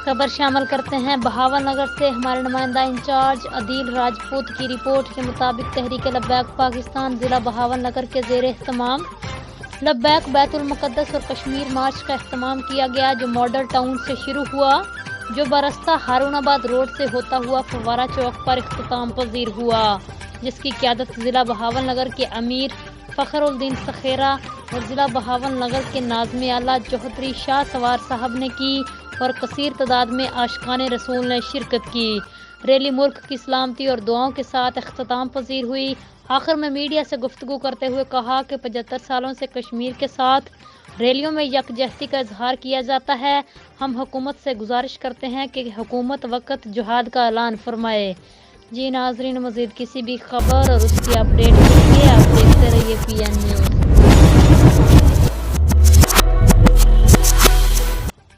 خبر شامل کرتے ہیں بہاول نگر سے ہمارے نمائندہ انچارج عدیل راجپوت کی رپورٹ کے مطابق تحریک لبیک پاکستان ضلع بہاول نگر کے زیر اہتمام لبیک بیت المقدس اور کشمیر مارچ کا اہتمام کیا گیا، جو ماڈل ٹاؤن سے شروع ہوا، جو برستہ ہارون آباد روڈ سے ہوتا ہوا فوارہ چوک پر اختتام پذیر ہوا، جس کی قیادت ضلع بہاول نگر کے امیر فخر الدین سخیرہ اور ضلع بہاول نگر کے ناظم اعلیٰ چودھری شاہ سوار صاحب نے کی اور کثیر تعداد میں عاشقان رسول نے شرکت کی۔ ریلی ملک کی سلامتی اور دعاؤں کے ساتھ اختتام پذیر ہوئی۔ آخر میں میڈیا سے گفتگو کرتے ہوئے کہا کہ 75 سالوں سے کشمیر کے ساتھ ریلیوں میں یکجہتی کا اظہار کیا جاتا ہے۔ ہم حکومت سے گزارش کرتے ہیں کہ حکومت وقت جہاد کا اعلان فرمائے۔ جی ناظرین، مزید کسی بھی خبر اور اس کی اپڈیٹ کے لیے آپ دیکھتے رہیے PN نیوز۔